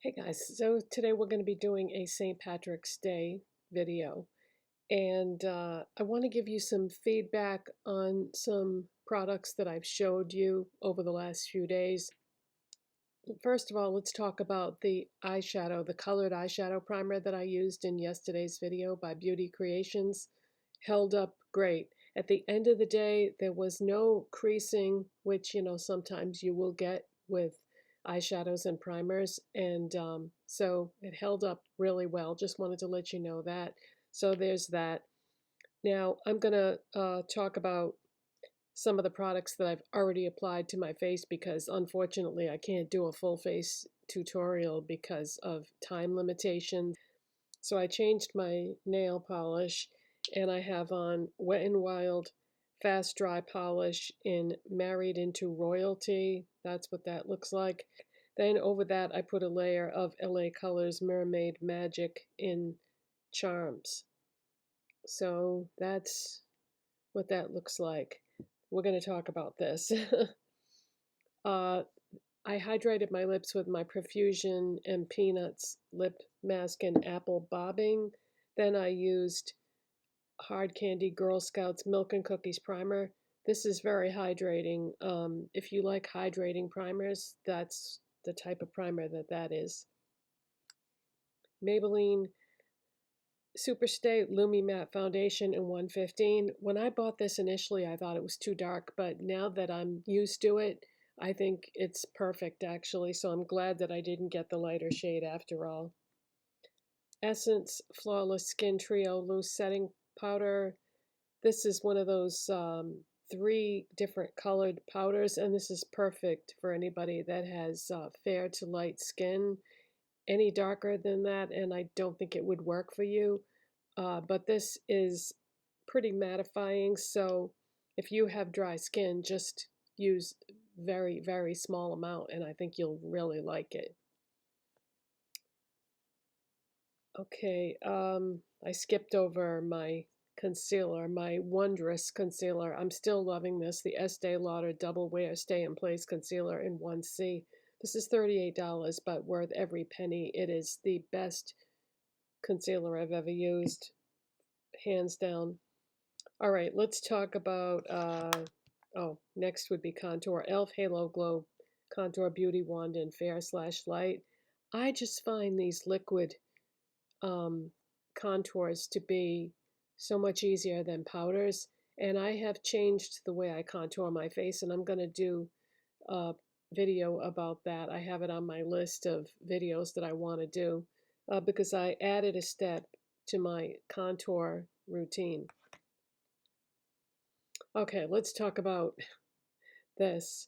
Hey guys, so today we're going to be doing a St. Patrick's Day video, and I want to give you some feedback on some products that I've showed you over the last few days. First of all, let's talk about the eyeshadow, the colored eyeshadow primer that I used in yesterday's video by Beauty Creations. Held up great. At the end of the day, there was no creasing, which, sometimes you will get with eyeshadows and primers. And so it held up really well. Just wanted to let you know that. So there's that. Now I'm going to talk about some of the products that I've already applied to my face because unfortunately I can't do a full face tutorial because of time limitations. So I changed my nail polish and I have on Wet n Wild Fast Dry Polish in Married into Royalty. That's what that looks like. Then over that I put a layer of LA Colors Mermaid Magic in Charms. So that's what that looks like. We're going to talk about this. I hydrated my lips with my Profusion and Peanuts lip mask and apple bobbing. Then I used Hard Candy Girl Scouts Milk and Cookies Primer. This is very hydrating. If you like hydrating primers, that's the type of primer that is. Maybelline SuperStay Lumi Matte Foundation in 115. When I bought this initially, I thought it was too dark, but now that I'm used to it, I think it's perfect actually, so I'm glad that I didn't get the lighter shade after all. Essence Flawless Skin Trio Loose Setting Powder. This is one of those 3 different colored powders, and this is perfect for anybody that has fair to light skin. Any darker than that, and I don't think it would work for you. But this is pretty mattifying, so if you have dry skin, just use very, very small amount, and I think you'll really like it. Okay, I skipped over my concealer, my Wondrous concealer. I'm still loving this, the Estée Lauder Double Wear Stay in Place Concealer in 1C. This is $38, but worth every penny. It is the best concealer I've ever used, hands down. All right, let's talk about, next would be contour. e.l.f. Halo Glow Contour Beauty Wand in Fair/Light. I just find these liquid contours to be so much easier than powders, and I have changed the way I contour my face, and I'm going to do a video about that. I have it on my list of videos that I want to do because I added a step to my contour routine. Okay, let's talk about this.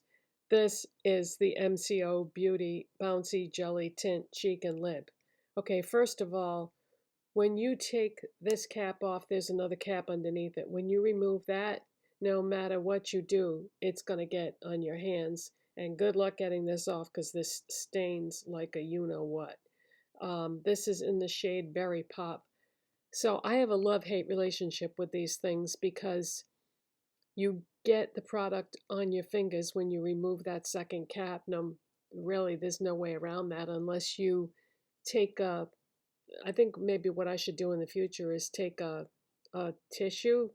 This is the MCoBeauty Bouncy Jelly Tint Cheek and Lip. Okay, first of all, when you take this cap off, there's another cap underneath it. When you remove that, no matter what you do, it's going to get on your hands. And good luck getting this off because this stains like a you-know-what. This is in the shade Berry Pop. So I have a love-hate relationship with these things because you get the product on your fingers when you remove that second cap. No, really, there's no way around that unless you take a, I think maybe what I should do in the future is take a tissue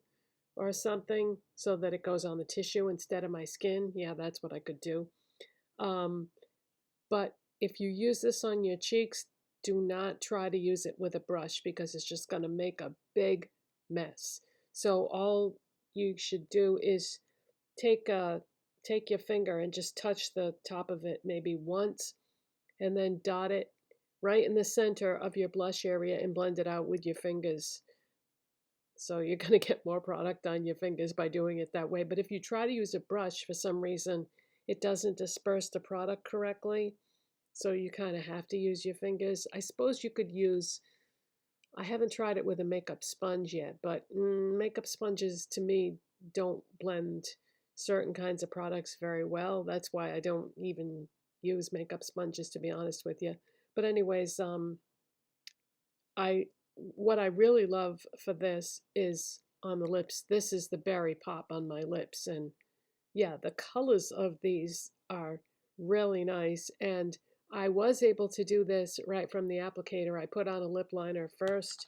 or something so that it goes on the tissue instead of my skin. Yeah, that's what I could do. But if you use this on your cheeks, do not try to use it with a brush because it's just going to make a big mess. So all you should do is take your finger and just touch the top of it maybe once, and then dot it right in the center of your blush area and blend it out with your fingers. So you're going to get more product on your fingers by doing it that way. But if you try to use a brush, for some reason, it doesn't disperse the product correctly. So you kind of have to use your fingers. I suppose you could use, I haven't tried it with a makeup sponge yet, but makeup sponges to me don't blend certain kinds of products very well. That's why I don't even use makeup sponges, to be honest with you. But anyways, what I really love for this is on the lips. This is the Berry Pop on my lips, and yeah, the colors of these are really nice. And I was able to do this right from the applicator. I put on a lip liner first.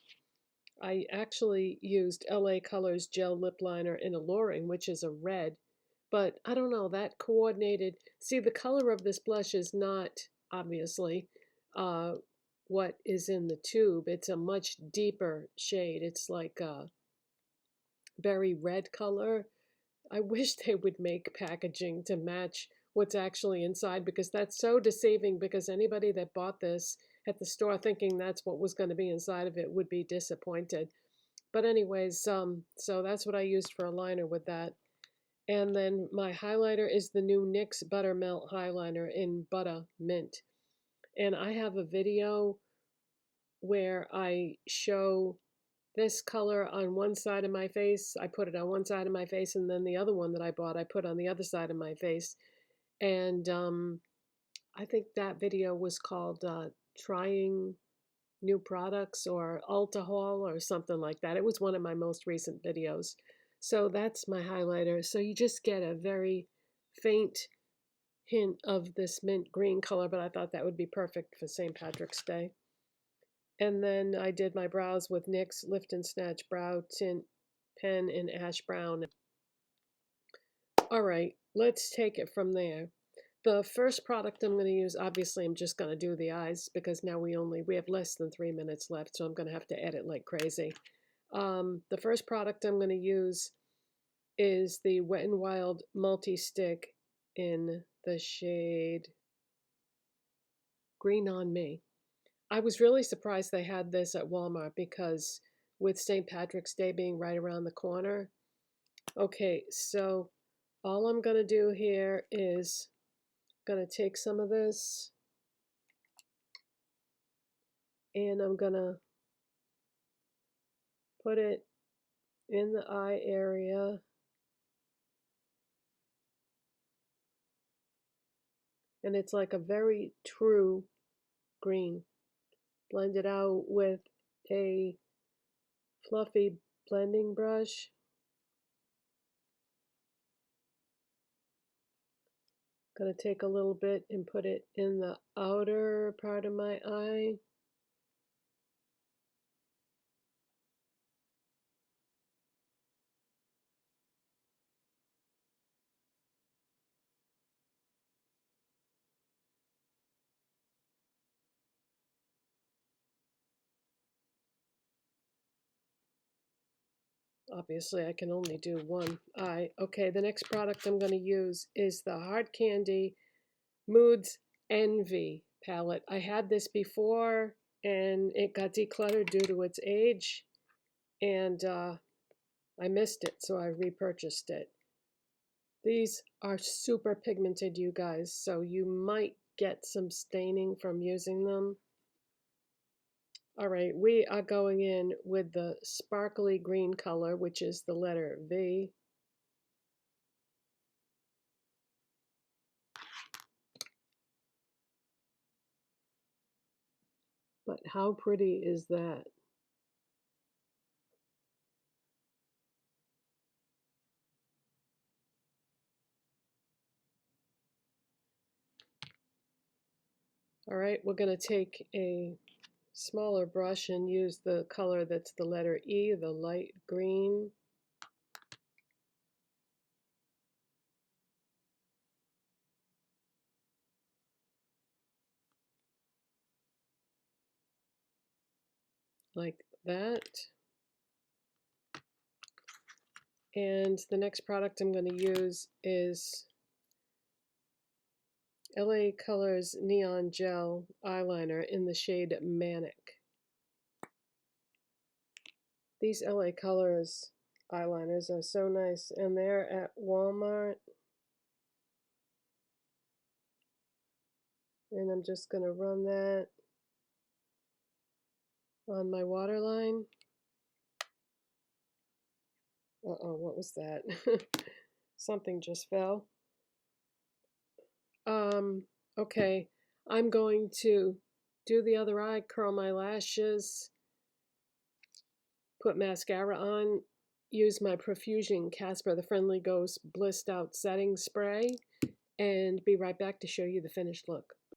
I actually used LA Colors Gel Lip Liner in Alluring, which is a red. But I don't know, that coordinated. See, the color of this blush is not, obviously, uh, what is in the tube. It's a much deeper shade. It's like a berry red color. I wish they would make packaging to match what's actually inside, because that's so deceiving, because anybody that bought this at the store thinking that's what was going to be inside of it would be disappointed. But anyways, so that's what I used for a liner with that. And then my highlighter is the new NYX Buttermilk highlighter in Butter Mint. And I have a video where I show this color on one side of my face. I put it on one side of my face, and then the other one that I bought, I put on the other side of my face. And I think that video was called Trying New Products or Ulta Haul or something like that. It was one of my most recent videos. So that's my highlighter. So you just get a very faint hint of this mint green color, but I thought that would be perfect for St. Patrick's Day. And then I did my brows with NYX Lift Snatch Brow Tint Pen in Ash Brown. All right, let's take it from there. The first product I'm going to use, obviously I'm just going to do the eyes, because now we have less than 3 minutes left, so I'm going to have to edit like crazy. The first product I'm going to use is the Wet n Wild Multi-Stick in the shade Green on Me. I was really surprised they had this at Walmart, because with St. Patrick's Day being right around the corner. Okay, so all I'm going to do here is going to take some of this and I'm going to put it in the eye area. And it's like a very true green. Blend it out with a fluffy blending brush. Gonna take a little bit and put it in the outer part of my eye. Obviously, I can only do one eye. Okay, the next product I'm going to use is the Hard Candy Moods Envy palette. I had this before and it got decluttered due to its age, and I missed it, so I repurchased it. These are super pigmented, you guys, so you might get some staining from using them. All right, we are going in with the sparkly green color, which is the letter V. But how pretty is that? All right, we're going to take a smaller brush and use the color that's the letter E, the light green. Like that. And the next product I'm going to use is LA Colors Neon Gel Eyeliner in the shade Manic. These LA Colors eyeliners are so nice, and they're at Walmart. And I'm just going to run that on my waterline. Uh-oh, what was that? Something just fell. Okay, I'm going to do the other eye, curl my lashes, put mascara on, use my Profusion Casper the Friendly Ghost Blissed Out Setting Spray, and be right back to show you the finished look.